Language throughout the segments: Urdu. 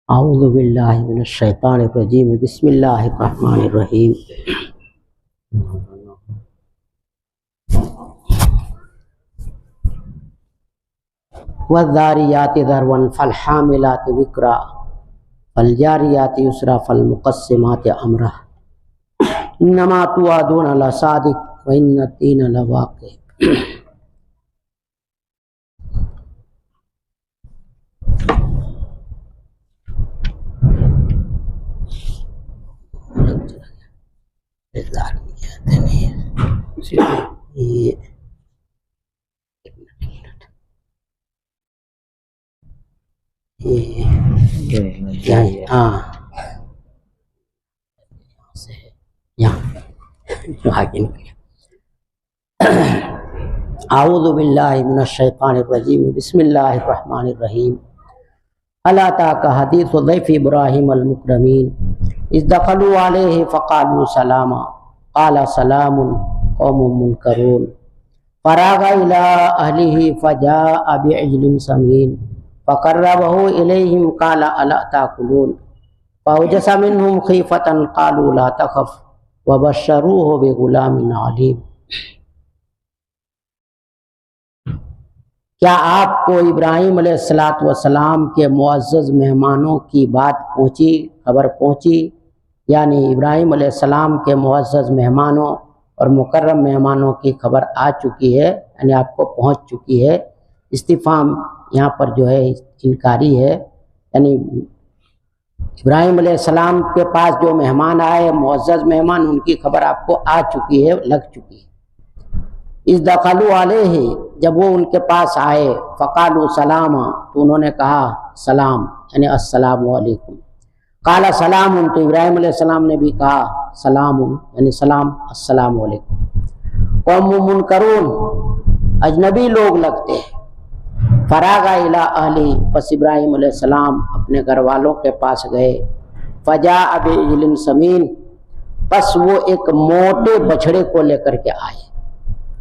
اعوذ باللہ من الشیطان الرجیم بسم اللہ الرحمن الرحیم والذاریات ذروا فالحاملات وقرا فالجاریات یسرا فالمقسمات امرا انما توعدون لصادق وان الدین لواقع۔ اعوذ باللہ من الشیطان الرجیم بسم اللہ الرحمن الرحیم۔ هل أتاك حديث ضيف إبراهيم المكرمين إذ دخلوا عليه فقالوا سلاما قال سلام قوم منكرون فراغ إلى أهله فجاء بعجل سمين فقربه إليهم قال ألا تأكلون فأوجس منهم خيفة قالوا لا تخف وبشروه بغلام عليم۔ کیا آپ کو ابراہیم علیہ السلام کے معزز مہمانوں کی بات پہنچی، خبر پہنچی؟ یعنی ابراہیم علیہ السلام کے معزز مہمانوں اور مکرم مہمانوں کی خبر آ چکی ہے، یعنی آپ کو پہنچ چکی ہے۔ استفہام یہاں پر جو ہے انکاری ہے، یعنی ابراہیم علیہ السلام کے پاس جو مہمان آئے، معزز مہمان، ان کی خبر آپ کو آ چکی ہے، لگ چکی ہے۔ اذ دخلوا علیہ، جب وہ ان کے پاس آئے، فقالوا سلاما، تو انہوں نے کہا سلام، یعنی السلام علیکم۔ قال سلام، تو ابراہیم علیہ السلام نے بھی کہا سلام، یعنی سلام، السلام علیکم۔ قوم منکرون، اجنبی لوگ لگتے ہیں۔ فراغ الی اہلی، پس ابراہیم علیہ السلام اپنے گھر والوں کے پاس گئے۔ فجاء بعجل سمین، پس وہ ایک موٹے بچھڑے کو لے کر کے آئے۔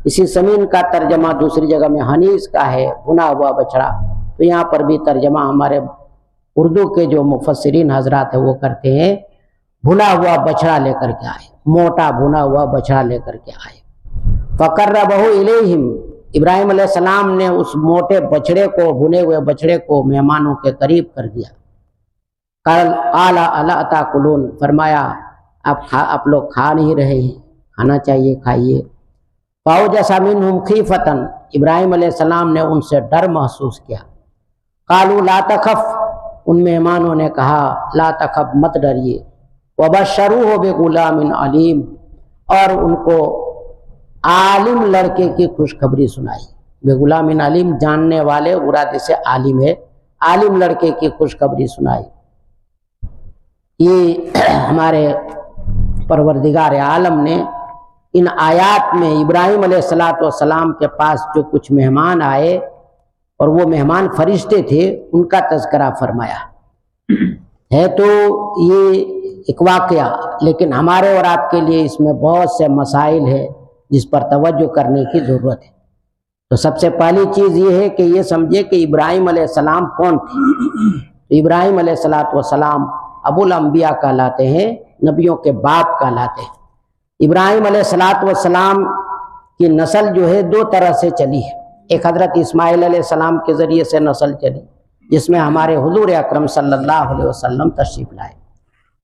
اسی سمین کا ترجمہ دوسری جگہ میں حنیذ کا ہے، بھنا ہوا بچڑا، تو یہاں پر بھی ترجمہ ہمارے اردو کے جو مفسرین حضرات ہیں وہ کرتے ہیں بھنا ہوا بچڑا لے کر کے آئے، موٹا بھنا ہوا بچڑا لے کر کے آئے۔ فقربہ الیہم، ابراہیم علیہ السلام نے اس موٹے بچڑے کو، بھنے ہوئے بچڑے کو مہمانوں کے قریب کر دیا۔ قال الا تاکلون، فرمایا آپ لوگ کھا نہیں رہے ہیں، کھانا چاہیے، کھائیے۔ فاوجس منہم خیفۃ، ابراہیم علیہ السلام نے ان سے ڈر محسوس کیا۔ قالوا لا تخف، ان مہمانوں نے کہا لا تخف، مت ڈریے۔ وبشروہ بغلام علیم، اور ان کو عالم لڑکے کی خوشخبری سنائی۔ بغلام علیم، جاننے والے، مراد سے عالم ہے، عالم لڑکے کی خوشخبری سنائی۔ یہ ہمارے پروردگار عالم نے ان آیات میں ابراہیم علیہ السلام کے پاس جو کچھ مہمان آئے، اور وہ مہمان فرشتے تھے، ان کا تذکرہ فرمایا ہے۔ تو یہ ایک واقعہ، لیکن ہمارے اور آپ کے لیے اس میں بہت سے مسائل ہیں جس پر توجہ کرنے کی ضرورت ہے۔ تو سب سے پہلی چیز یہ ہے کہ یہ سمجھے کہ ابراہیم علیہ السلام کون تھے۔ ابراہیم علیہ السلام ابو الانبیاء کہلاتے ہیں، نبیوں کے باپ کہلاتے ہیں۔ ابراہیم علیہ السلام کی نسل جو ہے دو طرح سے چلی ہے۔ ایک حضرت اسماعیل علیہ السلام کے ذریعے سے نسل چلی، جس میں ہمارے حضور اکرم صلی اللہ علیہ وسلم تشریف لائے،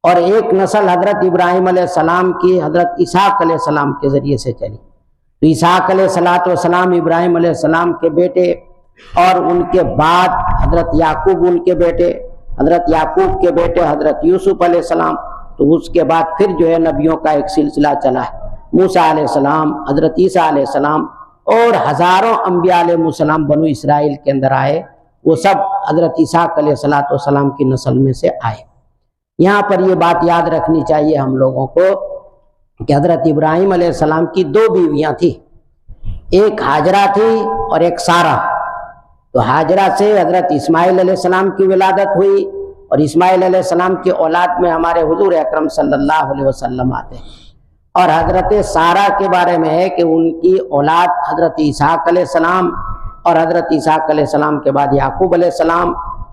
اور ایک نسل حضرت ابراہیم علیہ السلام کی حضرت اسحاق علیہ السلام کے ذریعے سے چلی۔ تو اسحاق علیہ السلام ابراہیم علیہ السلام کے بیٹے، اور ان کے بعد حضرت یعقوب ان کے بیٹے، حضرت یعقوب کے بیٹے حضرت یوسف علیہ السلام، تو اس کے بعد پھر جو ہے نبیوں کا ایک سلسلہ چلا ہے، موسیٰ علیہ السلام، حضرت عیسیٰ علیہ السلام، اور ہزاروں انبیاء علیہ السلام بنو اسرائیل کے اندر آئے، وہ سب حضرت اسحاق علیہ السلام کی نسل میں سے آئے۔ یہاں پر یہ بات یاد رکھنی چاہیے ہم لوگوں کو کہ حضرت ابراہیم علیہ السلام کی دو بیویاں تھیں، ایک ہاجرہ تھی اور ایک سارہ۔ تو ہاجرہ سے حضرت اسماعیل علیہ السلام کی ولادت ہوئی، اور اسماعیل علیہ السلام کی اولاد میں ہمارے حضور اکرم صلی اللہ علیہ وسلم آتے ہیں۔ اور حضرت سارہ کے بارے میں ہے کہ ان کی اولاد حضرت اسحاق علیہ السلام، اور حضرت اسحاق علیہ السلام کے بعد یعقوب علیہ السلام،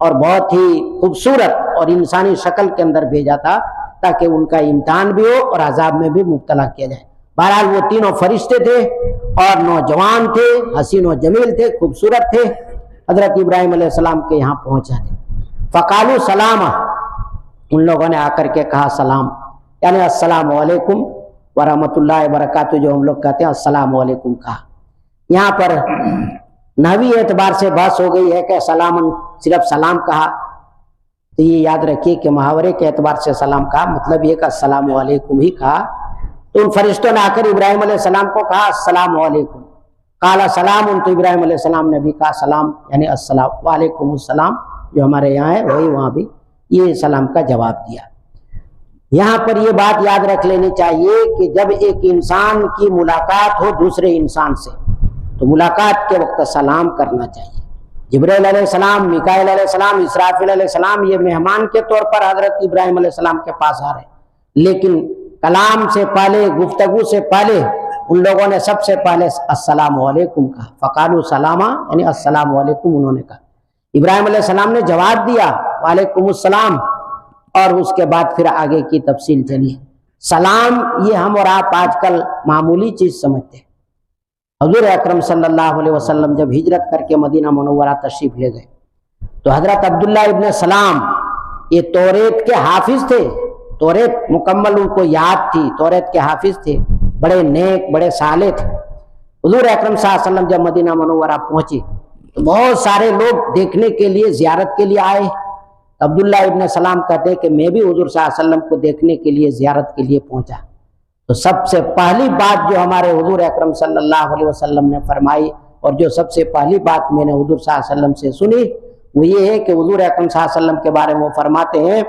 اور بہت ہی خوبصورت اور انسانی شکل کے اندر بھیجا تھا تاکہ ان کا امتحان بھی ہو اور عذاب میں بھی مبتلا کیا جائے۔ بہرحال وہ تینوں فرشتے تھے اور نوجوان تھے، حسین و جمیل تھے، خوبصورت تھے، حضرت ابراہیم علیہ السلام کے یہاں پہنچا تھے۔ فقالوا سلاما، ان لوگوں نے آ کر کے کہا سلام، یعنی السلام علیکم ورحمۃ اللہ وبرکاتہ، جو ہم لوگ کہتے ہیں السلام علیکم کہا۔ یہاں پر نحوی اعتبار سے بحث ہو گئی ہے کہ سلام صرف سلام کہا، تو یہ یاد رکھیے کہ محاورے کے اعتبار سے سلام کہا، مطلب یہ کہ السلام علیکم ہی کہا۔ تو ان فرشتوں نے آ کر ابراہیم علیہ السلام کو کہا السلام علیکم، قال سلام، تو ابراہیم علیہ السلام نے بھی کہا سلام، یعنی السلام وعلیکم السلام، جو ہمارے یہاں ہے وہی وہاں بھی یہ سلام کا جواب دیا۔ یہاں پر یہ بات یاد رکھ لینی چاہیے کہ جب ایک انسان کی ملاقات ہو دوسرے انسان سے تو ملاقات کے وقت سلام کرنا چاہیے۔ جبرائیل علیہ السلام، میکائیل علیہ السلام، اسرافیل علیہ السلام یہ مہمان کے طور پر حضرت ابراہیم علیہ السلام کے پاس آ رہے ہیں، لیکن کلام سے پہلے، گفتگو سے پہلے ان لوگوں نے سب سے پہلے السلام علیکم کہا۔ فقالوا سلاما، یعنی السلام علیکم انہوں نے کہا۔ ابراہیم علیہ السلام نے جواب دیا وعلیکم السلام، اور اس کے بعد پھر آگے کی تفصیل چلی۔ سلام یہ ہم اور آپ آج کل معمولی چیز سمجھتے ہیں۔ حضور اکرم صلی اللہ علیہ وسلم جب ہجرت کر کے مدینہ منورہ تشریف لے گئے تو حضرت عبداللہ ابن سلام یہ توریت کے حافظ تھے، توریت مکمل ان کو یاد تھی، توریت کے حافظ تھے، بڑے نیک، بڑے صالح تھے۔ حضور اکرم صلی اللہ علیہ وسلم جب مدینہ منورہ پہنچے تو بہت سارے لوگ دیکھنے کے لیے، زیارت کے لیے آئے۔ عبداللہ ابن سلام کہتے ہیں کہ میں بھی حضور صلی اللہ علیہ وسلم کو دیکھنے کے لیے، زیارت کے لیے پہنچا۔ تو سب سے پہلی بات جو ہمارے حضور اکرم صلی اللہ علیہ وسلم نے فرمائی، اور جو سب سے پہلی بات میں نے حضور صلی اللہ علیہ وسلم سے سنی، وہ یہ ہے کہ حضور اکرم صلی اللہ علیہ وسلم کے بارے میں وہ فرماتے ہیں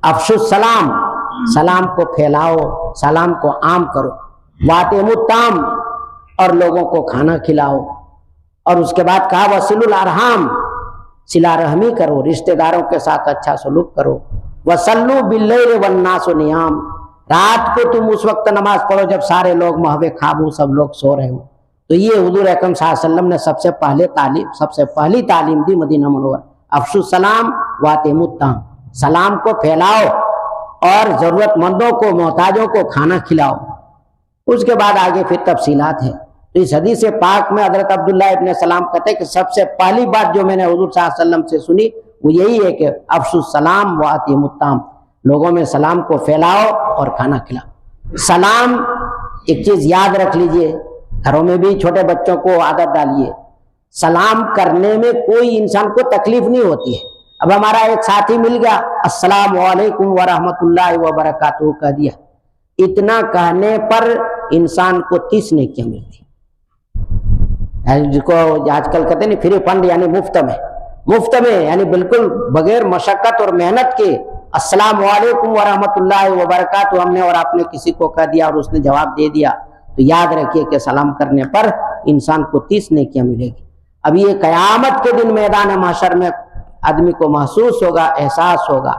افشوا السلام، سلام کو پھیلاؤ، سلام کو عام کرو، واتموا الطعام، اور لوگوں کو کھانا کھلاؤ، اور اس کے بعد کہا وصلوا الارحام، صلہ رحمی کرو، رشتہ داروں کے ساتھ اچھا سلوک کرو، وصلوا باللیل والناس نیام، رات کو تم اس وقت نماز پڑھو جب سارے لوگ محو خواب ہوں، سب لوگ سو رہے ہوں۔ تو یہ حضور اکرم صلی اللہ علیہ وسلم نے سب سے پہلی تعلیم دی مدینہ منورہ، افشوا السلام واتموا الطعام، سلام کو پھیلاؤ اور ضرورت مندوں کو، محتاجوں کو کھانا کھلاؤ۔ اس کے بعد آگے پھر تفصیلات ہیں۔ تو اس حدیث پاک میں حضرت عبداللہ ابن سلام کہتے ہیں کہ سب سے پہلی بات جو میں نے حضور صلی اللہ علیہ وسلم سے سنی وہ یہی ہے کہ افشوا السلام واتموا الطعام، لوگوں میں سلام کو پھیلاؤ اور کھانا کھلاؤ۔ سلام ایک چیز یاد رکھ لیجئے، گھروں میں بھی چھوٹے بچوں کو عادت ڈالیے، سلام کرنے میں کوئی انسان کو تکلیف نہیں ہوتی ہے۔ اب ہمارا ایک ساتھی مل گیا السلام علیکم ورحمۃ اللہ وبرکاتہ کہہ دیا، اتنا کہنے پر انسان کو 30 نیکیاں ملتی، جس کو آج کل کہتے ہیں فری فنڈ، یعنی مفت میں، یعنی بالکل بغیر مشقت اور محنت کے السلام علیکم ورحمۃ اللہ وبرکاتہ ہم نے اور آپ نے کسی کو کہہ دیا اور اس نے جواب دے دیا، تو یاد رکھیے کہ سلام کرنے پر انسان کو 30 نیکیاں ملے گی۔ اب یہ قیامت کے دن میدان محشر میں آدمی کو محسوس ہوگا، احساس ہوگا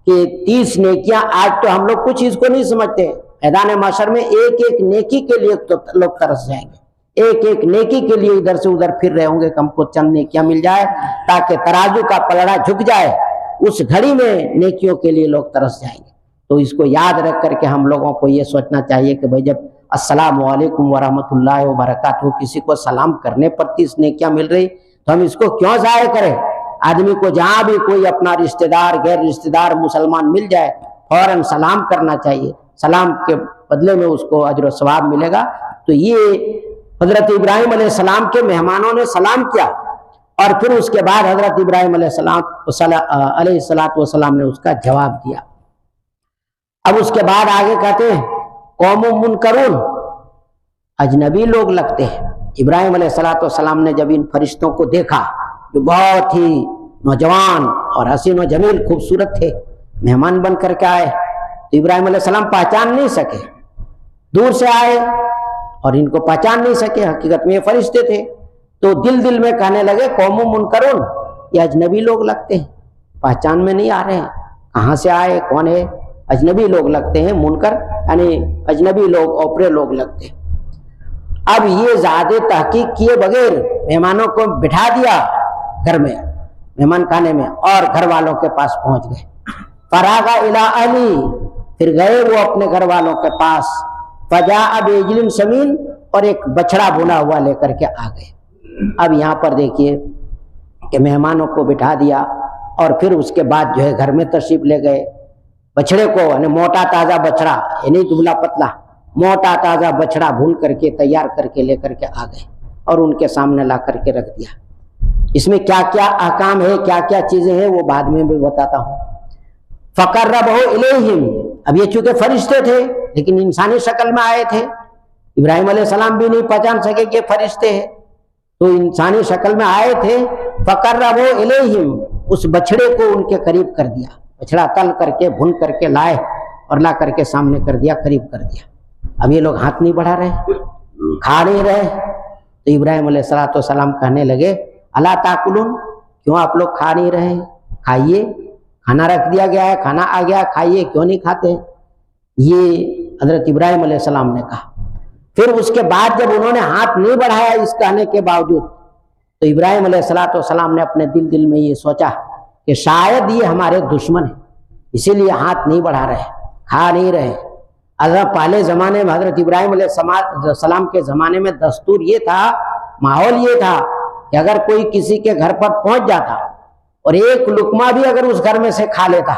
کہ 30 نیکیاں، آج تو ہم لوگ کچھ اس کو نہیں سمجھتے، میدان محشر میں ایک ایک نیکی کے لیے تو لوگ ترس جائیں گے، ایک ایک نیکی کے لیے ادھر سے ادھر پھر رہے ہوں گے کہ ہم کو چند نیکیاں مل جائے تاکہ ترازو کا پلڑا جھک جائے۔ اس گھڑی میں نیکیوں کے لیے لوگ ترس جائیں گے۔ تو اس کو یاد رکھ کر کے ہم لوگوں کو یہ سوچنا چاہیے کہ بھائی جب السلام علیکم ورحمۃ اللہ وبرکاتہ کسی کو سلام کرنے پر 30 نیکیاں مل رہی تو ہم اس کو کیوں ضائع کریں؟ آدمی کو جہاں بھی کوئی اپنا رشتہ دار، غیر رشتہ دار مسلمان مل جائے فوراً سلام کرنا چاہیے، سلام کے بدلے میں اس کو اجر و ثواب ملے گا۔ تو یہ حضرت ابراہیم علیہ السلام کے مہمانوں نے سلام کیا، اور پھر اس کے بعد حضرت ابراہیم علیہ السلام نے اس کا جواب دیا۔ اب اس کے بعد آگے کہتے ہیں قوم منکرون، اجنبی لوگ لگتے ہیں۔ ابراہیم علیہ السلام نے جب ان فرشتوں کو دیکھا جو بہت ہی نوجوان اور حسین و جمیل خوبصورت تھے، مہمان بن کر کے آئے، تو ابراہیم علیہ السلام پہچان نہیں سکے، دور سے آئے اور ان کو پہچان نہیں سکے، حقیقت میں یہ فرشتے تھے۔ تو دل میں کہنے لگے قوم منکرون، یہ اجنبی لوگ لگتے ہیں، پہچان میں نہیں آ رہے ہیں، کہاں سے آئے، کون ہے، اجنبی لوگ لگتے ہیں۔ منکر یعنی اجنبی لوگ، اوپرے لوگ لگتے ہیں۔ اب یہ زیادہ تحقیق کیے بغیر مہمانوں کو بٹھا دیا گھر میں، مہمان خانے میں اور گھر والوں کے پاس پہنچ گئے. فراغ الی اہلی، پھر گئے وہ اپنے گھر والوں کے پاس. فجاء بعجل سمین، اور ایک بچڑا بھنا ہوا لے کر کے آ گئے. اب یہاں پر دیکھیے کہ مہمانوں کو بٹھا دیا اور پھر اس کے بعد جو ہے گھر میں تشریف لے گئے. بچڑے کو یعنی موٹا تازہ بچڑا، یعنی دبلا پتلا موٹا تازہ بچڑا بھون کر کے تیار کر کے لے کر کے آ گئے اور ان کے سامنے لا کر کے رکھ دیا. اس میں کیا کیا احکام ہے، کیا کیا چیزیں ہیں، وہ بعد میں بھی بتاتا ہوں. فقربہ الیہم، اب یہ چونکہ فرشتے تھے لیکن انسانی شکل میں آئے تھے، ابراہیم علیہ السلام بھی نہیں پہچان سکے کہ فرشتے ہیں، تو انسانی شکل میں آئے تھے. فقربہ الیہم، اس بچڑے کو ان کے قریب کر دیا. بچڑا تل کر کے بھن کر کے لائے اور لا کر کے سامنے کر دیا، قریب کر دیا. اب یہ لوگ ہاتھ نہیں بڑھا رہے، کھا نہیں رہے. تو ابراہیم علیہ السلام کہنے لگے الا تاکلون، کیوں آپ لوگ کھا نہیں رہے؟ کھائیے، کھانا رکھ دیا گیا ہے، کھانا آ گیا، کھائیے، کیوں نہیں کھاتے؟ یہ حضرت ابراہیم علیہ السلام نے کہا. پھر اس کے بعد جب انہوں نے ہاتھ نہیں بڑھایا اس کہنے کے باوجود، تو ابراہیم علیہ السلام نے اپنے دل میں یہ سوچا کہ شاید یہ ہمارے دشمن ہیں، اسی لیے ہاتھ نہیں بڑھا رہے، کھا نہیں رہے. اگر پہلے زمانے میں حضرت ابراہیم علیہ السلام کے زمانے میں دستور یہ تھا، ماحول یہ تھا کہ اگر کوئی کسی کے گھر پر پہنچ جاتا اور ایک لقمہ بھی اگر اس گھر میں سے کھا لیتا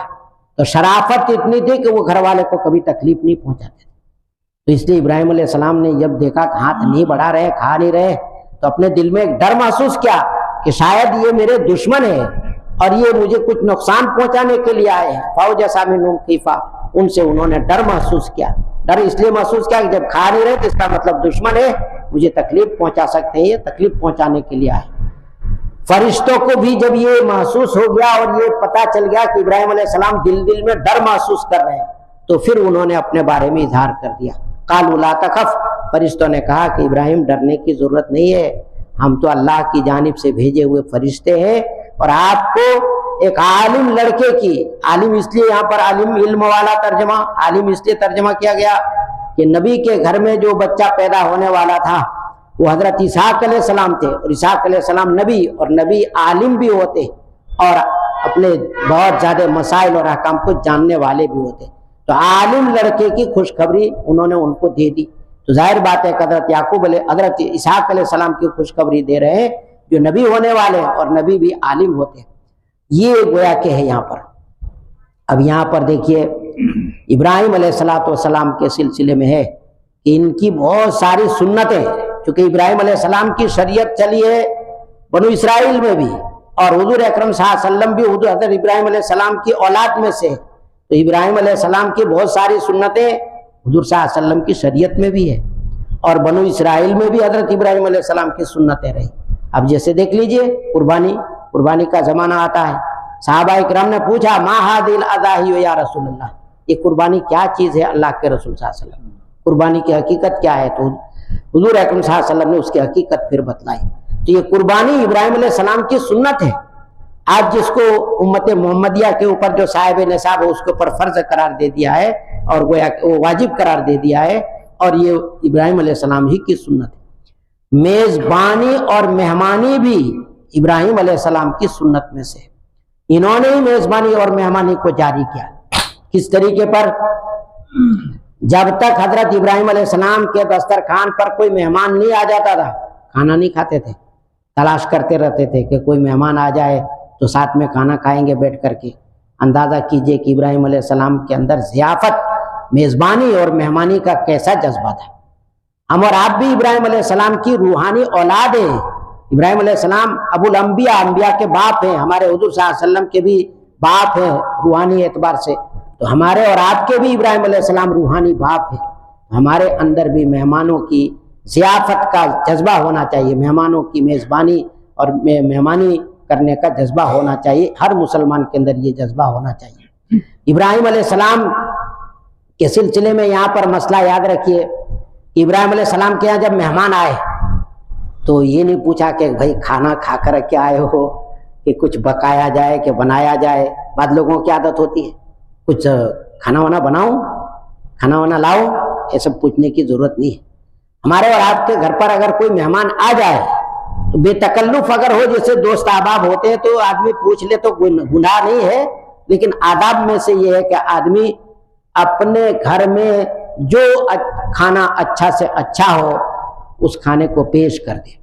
تو شرافت اتنی تھی کہ وہ گھر والے کو کبھی تکلیف نہیں پہنچاتے. تو اس لیے ابراہیم علیہ السلام نے جب دیکھا کہ ہاتھ نہیں بڑھا رہے، کھا نہیں رہے، تو اپنے دل میں ایک ڈر محسوس کیا کہ شاید یہ میرے دشمن ہیں اور یہ مجھے کچھ نقصان پہنچانے کے لیے آئے ہیں. فوجس منہم خیفہ، ان سے انہوں نے ڈر محسوس کیا. ڈر اس لیے محسوس کیا کہ جب کھا نہیں رہے تو اس کا مطلب دشمن ہے، مجھے تکلیف پہنچا سکتے ہیں، یہ تکلیف پہنچانے کے لیے آئے. فرشتوں کو بھی جب یہ محسوس ہو گیا اور یہ پتا چل گیا کہ ابراہیم علیہ السلام دل میں ڈر محسوس کر رہے ہیں، تو پھر انہوں نے اپنے بارے میں اظہار کر دیا. قالوا لا تخف، فرشتوں نے کہا کہ ابراہیم ڈرنے کی ضرورت نہیں ہے، ہم تو اللہ کی جانب سے بھیجے ہوئے فرشتے ہیں، اور آپ کو ایک عالم لڑکے کی، عالم اس لیے یہاں پر عالم علم والا ترجمہ، عالم اس لیے ترجمہ کیا گیا کہ نبی کے گھر میں جو بچہ پیدا ہونے والا تھا وہ حضرت اسحاق علیہ السلام تھے، اور اسحاق علیہ السلام نبی، اور نبی عالم بھی ہوتے اور اپنے بہت زیادہ مسائل اور احکام کو جاننے والے بھی ہوتے. تو عالم لڑکے کی خوشخبری انہوں نے ان کو دے دی. تو ظاہر بات ہے کہ حضرت اسحاق علیہ السلام کی خوشخبری دے رہے ہیں جو نبی ہونے والے ہیں، اور نبی بھی عالم ہوتے ہیں. یہ گویا کہ ہے یہاں پر. اب یہاں پر دیکھیے ابراہیم علیہ السلام کے سلسلے میں ہے کہ ان کی بہت ساری سنتیں، چونکہ ابراہیم علیہ السلام کی شریعت چلی ہے بنو اسرائیل میں بھی، اور حضور اکرم صلی اللہ علیہ وسلم بھی حضرت ابراہیم علیہ السلام کی اولاد میں سے، تو ابراہیم علیہ السلام کی بہت ساری سنتیں حضور صلی اللہ علیہ وسلم کی شریعت میں بھی ہے، اور بنو اسرائیل میں بھی حضرت ابراہیم علیہ السلام کی سنتیں رہی. اب جیسے دیکھ لیجئے قربانی کا زمانہ آتا ہے. صحابہ اکرام نے پوچھا ما ھذی الاضاحی یا رسول اللہ، یہ قربانی کیا چیز ہے اللہ کے رسول صلی اللہ علیہ وسلم، قربانی کی حقیقت کیا ہے؟ تو حضور اکرم صلی اللہ علیہ وسلم نے اس کی حقیقت پھر بتلائی. تو یہ قربانی ابراہیم علیہ السلام کی سنت ہے. آج جس کو امت محمدیہ کے اوپر جو صاحب نصاب ہے اس کے اوپر فرض قرار دے دیا ہے اور گویا کہ وہ واجب قرار دے دیا ہے، اور یہ ابراہیم علیہ السلام ہی کی سنت ہے. میزبانی اور مہمانی بھی ابراہیم علیہ السلام کی سنت میں سے، انہوں نے ہی میزبانی اور مہمانی کو جاری کیا. کس طریقے پر؟ جب تک حضرت ابراہیم علیہ السلام کے دسترخوان پر کوئی مہمان نہیں آ جاتا تھا، کھانا نہیں کھاتے تھے، تلاش کرتے رہتے تھے کہ کوئی مہمان آ جائے تو ساتھ میں کھانا کھائیں گے بیٹھ کر کے. اندازہ کیجئے کہ ابراہیم علیہ السلام کے اندر ضیافت، میزبانی اور مہمانی کا کیسا جذبہ تھا. ہم اور آپ بھی ابراہیم علیہ السلام کی روحانی اولاد ہیں. ابراہیم علیہ السلام ابو الانبیاء، انبیاء کے باپ ہیں، ہمارے حضور صلی اللہ علیہ وسلم کے بھی باپ ہیں روحانی اعتبار سے. تو ہمارے اور آپ کے بھی ابراہیم علیہ السلام روحانی باپ ہیں. ہمارے اندر بھی مہمانوں کی ضیافت کا جذبہ ہونا چاہیے، مہمانوں کی میزبانی اور مہمانی کرنے کا جذبہ ہونا چاہیے. ہر مسلمان کے اندر یہ جذبہ ہونا چاہیے. ابراہیم علیہ السلام کے سلسلے میں یہاں پر مسئلہ یاد رکھیے، ابراہیم علیہ السلام کے یہاں جب مہمان آئے تو یہ نہیں پوچھا کہ بھائی کھانا کھا کر کے آئے ہو کہ کچھ پکایا جائے کہ بنایا جائے. بعض لوگوں کی عادت ہوتی ہے کچھ کھانا وانا بناؤں، کھانا وانا لاؤ، یہ سب پوچھنے کی ضرورت نہیں ہے. ہمارے اور آپ کے گھر پر اگر کوئی مہمان آ جائے تو بے تکلف اگر ہو، جیسے دوست احباب ہوتے ہیں تو آدمی پوچھ لے تو گناہ نہیں ہے، لیکن آداب میں سے یہ ہے کہ آدمی اپنے گھر میں جو کھانا اچھا سے اچھا ہو اس کھانے کو پیش کر دے۔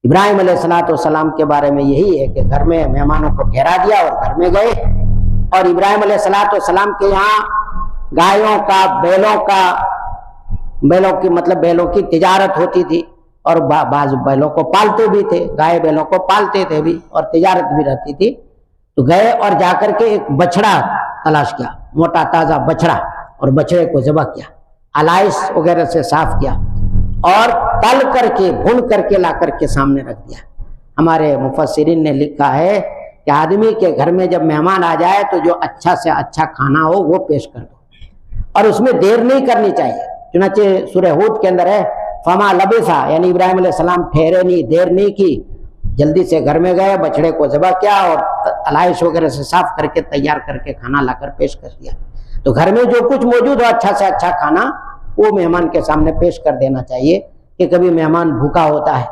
ابراہیم علیہ السلام کے بارے میں یہی ہے کہ گھر میں مہمانوں کو ٹھہرا دیا اور گھر میں گئے، اور ابراہیم علیہ السلام کے یہاں گایوں کا، بیلوں کی تجارت ہوتی تھی، اور بعض بیلوں کو پالتے بھی تھے، گائے بیلوں کو پالتے تھے بھی، اور تجارت بھی رہتی تھی۔ تو گئے اور جا کر کے ایک بچڑا تلاش کیا، موٹا تازہ بچڑا، اور بچڑے کو ذبح کیا، علائش وغیرہ سے صاف کیا، اور تل کر کے بھون کر کے لا کر کے سامنے رکھ دیا۔ ہمارے مفسرین نے لکھا ہے کہ آدمی کے گھر میں جب مہمان آ جائے تو جو اچھا سے اچھا کھانا ہو وہ پیش کر دو، اور اس میں دیر نہیں کرنی چاہیے۔ چنانچہ سورہ ہود کے اندر ہے فما لبثا، یعنی ابراہیم علیہ السلام ٹھہرے نہیں، دیر نہیں کی، جلدی سے گھر میں گئے، بچڑے کو ذبح کیا اور علائش وغیرہ سے صاف کر کے تیار کر کے کھانا لا کر پیش کر دیا۔ تو گھر میں جو کچھ موجود ہو اچھا سے اچھا کھانا وہ مہمان کے سامنے پیش کر دینا چاہیے۔ کہ کبھی مہمان بھوکا ہوتا ہے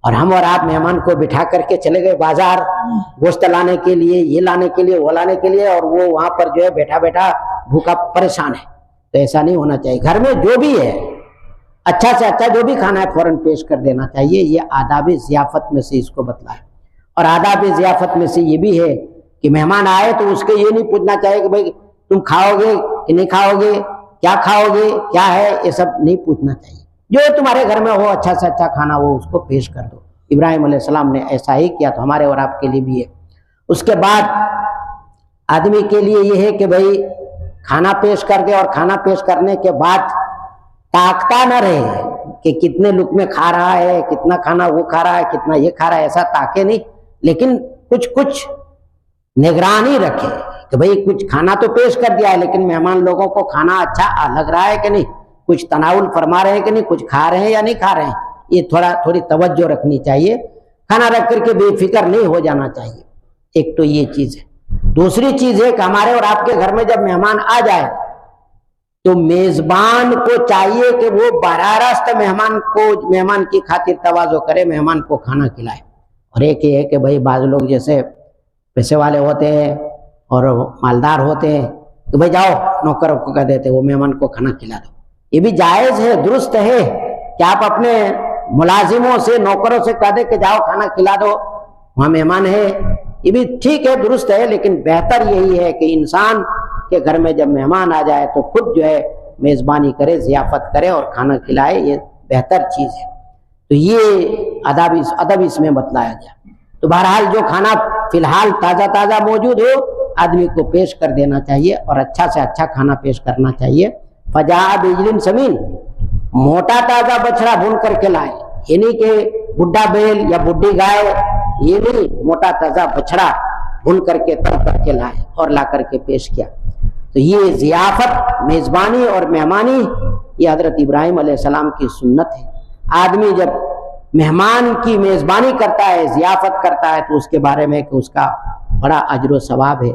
اور ہم اور آپ مہمان کو بٹھا کر کے چلے گئے بازار گوشت لانے کے لیے، یہ لانے کے لیے، وہ لانے کے لیے، اور وہ وہاں پر جو ہے بیٹھا بیٹھا بھوکا پریشان ہے، تو ایسا نہیں ہونا چاہیے۔ گھر میں جو بھی ہے اچھا سے اچھا جو بھی کھانا ہے فوراً پیش کر دینا چاہیے۔ یہ آداب ضیافت میں سے اس کو بتلایا، اور آداب ضیافت میں سے یہ بھی ہے کہ مہمان آئے تو اس کو یہ نہیں پوچھنا چاہیے کہ بھائی تم کھاؤ گے کہ نہیں کھاؤ گے، کیا کھاؤ گے، کیا ہے، یہ سب نہیں پوچھنا چاہیے۔ جو تمہارے گھر میں ہو اچھا سے اچھا کھانا وہ اس کو پیش کر دو۔ ابراہیم علیہ السلام نے ایسا ہی کیا، تو ہمارے اور آپ کے لیے بھی ہے۔ اس کے بعد آدمی کے لیے یہ ہے کہ بھائی کھانا پیش کر دے، اور کھانا پیش کرنے کے بعد تاکتا نہ رہے کہ کتنے لقمے کھا رہا ہے، کتنا کھانا وہ کھا رہا ہے، کتنا یہ کھا رہا ہے، ایسا تاکے نہیں، لیکن کچھ نگرانی رکھے کہ بھئی کچھ کھانا تو پیش کر دیا ہے، لیکن مہمان لوگوں کو کھانا اچھا لگ رہا ہے کہ نہیں، کچھ تناول فرما رہے ہیں کہ نہیں، کچھ کھا رہے ہیں یا نہیں کھا رہے ہیں، یہ تھوڑی توجہ رکھنی چاہیے۔ کھانا رکھ کر کے بے فکر نہیں ہو جانا چاہیے، ایک تو یہ چیز ہے۔ دوسری چیز ہے کہ ہمارے اور آپ کے گھر میں جب مہمان آ جائے تو میزبان کو چاہیے کہ وہ براہ راست مہمان کی خاطر تواضع کرے، مہمان کو کھانا کھلائے۔ اور ایک یہ ہے کہ بھائی بعض لوگ جیسے پیسے والے ہوتے ہیں اور مالدار ہوتے ہیں کہ بھائی جاؤ نوکروں کو کہہ دیتے وہ مہمان کو کھانا کھلا دو، یہ بھی جائز ہے، درست ہے کہ آپ اپنے ملازموں سے، نوکروں سے کہہ دیں کہ جاؤ کھانا کھلا دو، وہاں مہمان ہے، یہ بھی ٹھیک ہے، درست ہے، لیکن بہتر یہی ہے کہ انسان کے گھر میں جب مہمان آ جائے تو خود جو ہے میزبانی کرے، ضیافت کرے اور کھانا کھلائے، یہ بہتر چیز ہے۔ تو یہ ادب اس میں بتلایا گیا۔ تو بہرحال جو کھانا فی الحال تازہ موجود ہو آدمی کو پیش کر دینا چاہیے، اور اچھا سے اچھا کھانا پیش کرنا چاہیے۔ فجاء بعجل سمین، موٹا تازہ بچڑا بھون کر کے لائے، یہ نہیں کہ بڈھا بیل یا بڈھی گائے، یہ نہیں، موٹا تازہ بچڑا بھون کر کے تل کر کے لائے اور لا کر کے پیش کیا۔ تو یہ ضیافت، میزبانی اور مہمانی، یہ حضرت ابراہیم علیہ السلام کی سنت ہے۔ آدمی جب مہمان کی میزبانی کرتا ہے، ضیافت کرتا ہے، تو اس کے بارے میں کہ اس کا بڑا اجر و ثواب ہے۔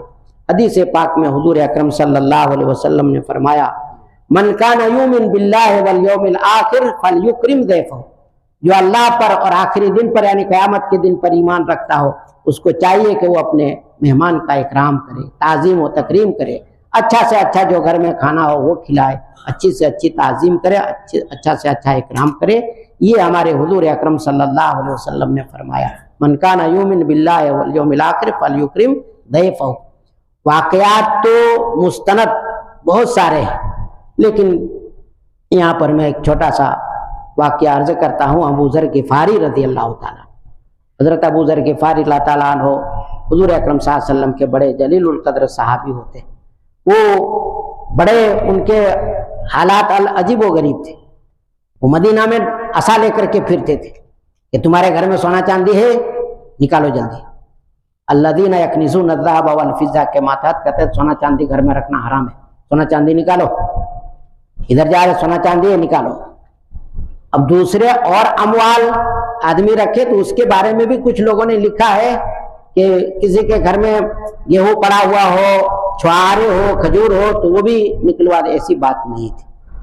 حدیث پاک میں حضور اکرم صلی اللہ علیہ وسلم نے فرمایا من کان یؤمن باللہ والیوم الآخر فلیکرم ضیفہ، جو اللہ پر اور آخری دن پر یعنی قیامت کے دن پر ایمان رکھتا ہو اس کو چاہیے کہ وہ اپنے مہمان کا اکرام کرے، تعظیم و تکریم کرے، اچھا سے اچھا جو گھر میں کھانا ہو وہ کھلائے، اچھی سے اچھی تعظیم کرے، اچھا سے اچھا اکرام کرے۔ یہ ہمارے حضور اکرم صلی اللہ علیہ وسلم نے فرمایا من کان یؤمن باللہ والیوم الآخر فلیکرم ضیفہ۔ واقعات تو مستند بہت سارے ہیں، لیکن یہاں پر میں ایک چھوٹا سا واقعہ عرض کرتا ہوں۔ ابو ذر غفاری رضی اللہ تعالیٰ، حضرت ابو ذر غفاری اللہ تعالیٰ عنہ حضور اکرم صلی اللہ علیہ وسلم کے بڑے جلیل القدر صحابی ہوتے، وہ بڑے ان کے حالات عجیب و غریب تھے۔ وہ مدینہ میں عصا لے کر کے پھرتے تھے کہ تمہارے گھر میں سونا چاندی ہے نکالو جلدی۔ الذین یکنزون الذهب والفضة کے ماتحت کہتے ہیں سونا چاندی گھر میں رکھنا حرام ہے، سونا چاندی نکالو، ادھر جا رہے سونا چاندی ہے نکالو۔ اب دوسرے اور اموال آدمی رکھے تو اس کے بارے میں بھی کچھ لوگوں نے لکھا ہے کہ کسی کے گھر میں گیہوں پڑا ہوا ہو، چھوارے ہو، کھجور ہو تو وہ بھی نکلوا دے، ایسی بات نہیں تھی۔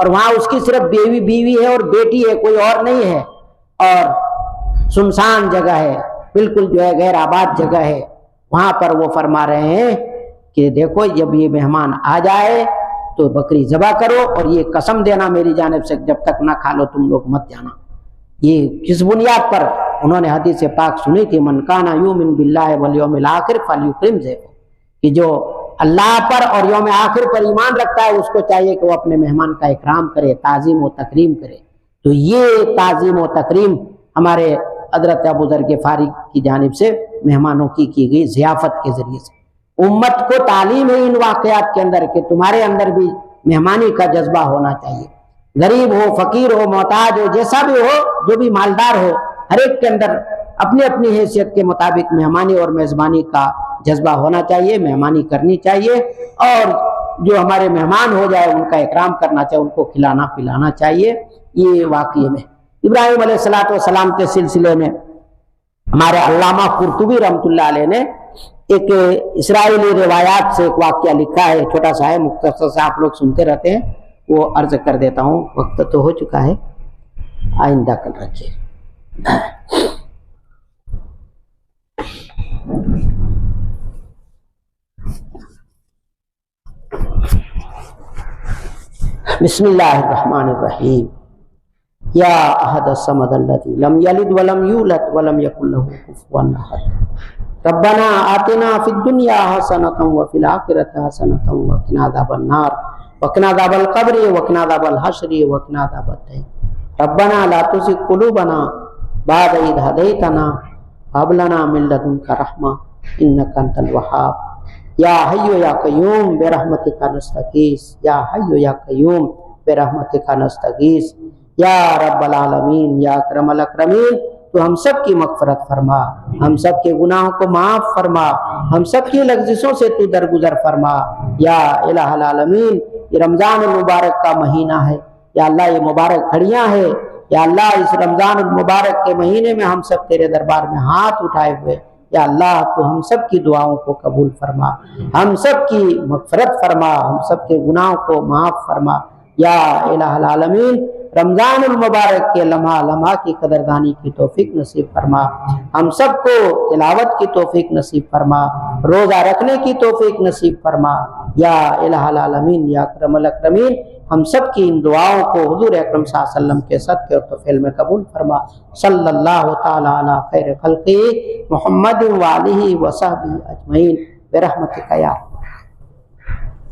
اور وہاں اس کی صرف بیوی ہے اور بیٹی ہے، کوئی اور نہیں ہے، اور سنسان جگہ ہے، بالکل جو ہے غیر آباد جگہ ہے، وہاں پر وہ فرما رہے ہیں کہ دیکھو جب یہ مہمان آ جائے تو بکری ذبح کرو، اور یہ قسم دینا میری جانب سے جب تک نہ کھا لو تم لوگ مت جانا۔ یہ کس بنیاد پر انہوں نے حدیث پاک سنی تھی، من کان یؤمن باللہ والیوم الآخر فلیکرم ضیفہ، کہ جو اللہ پر اور یوم آخر پر ایمان رکھتا ہے اس کو چاہیے کہ وہ اپنے مہمان کا اکرام کرے، تعظیم و تکریم کرے۔ تو یہ تعظیم و تکریم ہمارے حضرت ابو ذر غفاری کی جانب سے مہمانوں کی گئی ضیافت کے ذریعے سے۔ امت کو تعلیم ہے ان واقعات کے اندر کہ تمہارے اندر بھی مہمانی کا جذبہ ہونا چاہیے، غریب ہو، فقیر ہو، محتاج ہو، جیسا بھی ہو، جو بھی مالدار ہو، ہر ایک کے اندر اپنی اپنی حیثیت کے مطابق مہمانی اور میزبانی کا جذبہ ہونا چاہیے، مہمانی کرنی چاہیے، اور جو ہمارے مہمان ہو جائے ان کا اکرام کرنا چاہیے، ان کو کھلانا پلانا چاہیے۔ یہ واقعے میں ابراہیم علیہ السلام کے سلسلے میں ہمارے علامہ قرطبی رحمۃ اللہ علیہ نے ایک اسرائیلی روایات سے ایک واقعہ لکھا ہے، چھوٹا سا ہے، مختصر سے آپ لوگ سنتے رہتے ہیں، وہ عرض کر دیتا ہوں، وقت تو ہو چکا ہے، آئندہ کل رکھیے۔ بسم اللہ الرحمن الرحیم، یا احد الصمد الذی لم یلد ولم یولد ولم یکن له کفوا احد، ربنا آتنا فی الدنیا حسنۃ وفی الآخرۃ حسنۃ وقنا عذاب النار وقنا عذاب القبر وقنا عذاب الحشر وقنا عذاب الدین، ربنا لا تزغ قلوبنا بعد اذ ہدیتنا وہب لنا من لدنک رحمۃ انک انت الوہاب، یا حی یا قیوم برحمتک نستغیث، یا حی یا قیوم برحمتک نستغیث، یا رب العالمین، یا اکرم الاکرمین، تو ہم سب کی مغفرت فرما، ہم سب کے گناہوں کو معاف فرما، ہم سب کی لغزشوں سے تو درگزر فرما، یا الہ العالمین۔ یہ رمضان المبارک کا مہینہ ہے، یا اللہ یہ مبارک گھڑیاں ہے، یا اللہ اس رمضان المبارک کے مہینے میں ہم سب تیرے دربار میں ہاتھ اٹھائے ہوئے، یا اللہ تو ہم سب کی دعاؤں کو قبول فرما، ہم سب کی مغفرت فرما، ہم سب کے گناہوں کو معاف فرما، یا الہ العالمین۔ رمضان المبارک کے لمحہ لمحہ کی قدردانی کی توفیق نصیب فرما، ہم سب کو تلاوت کی توفیق نصیب فرما، روزہ رکھنے کی توفیق نصیب فرما، یا الہ العالمین، یا اکرم الاکرمین۔ ہم سب کی ان دعاؤں کو حضور اکرم صلی اللہ علیہ وسلم کے صدقے اور توفیل میں قبول فرما، صلی اللہ تعالی علی خیر خلقہ محمد وآلہ وصحبہ اجمعین برحمتک یا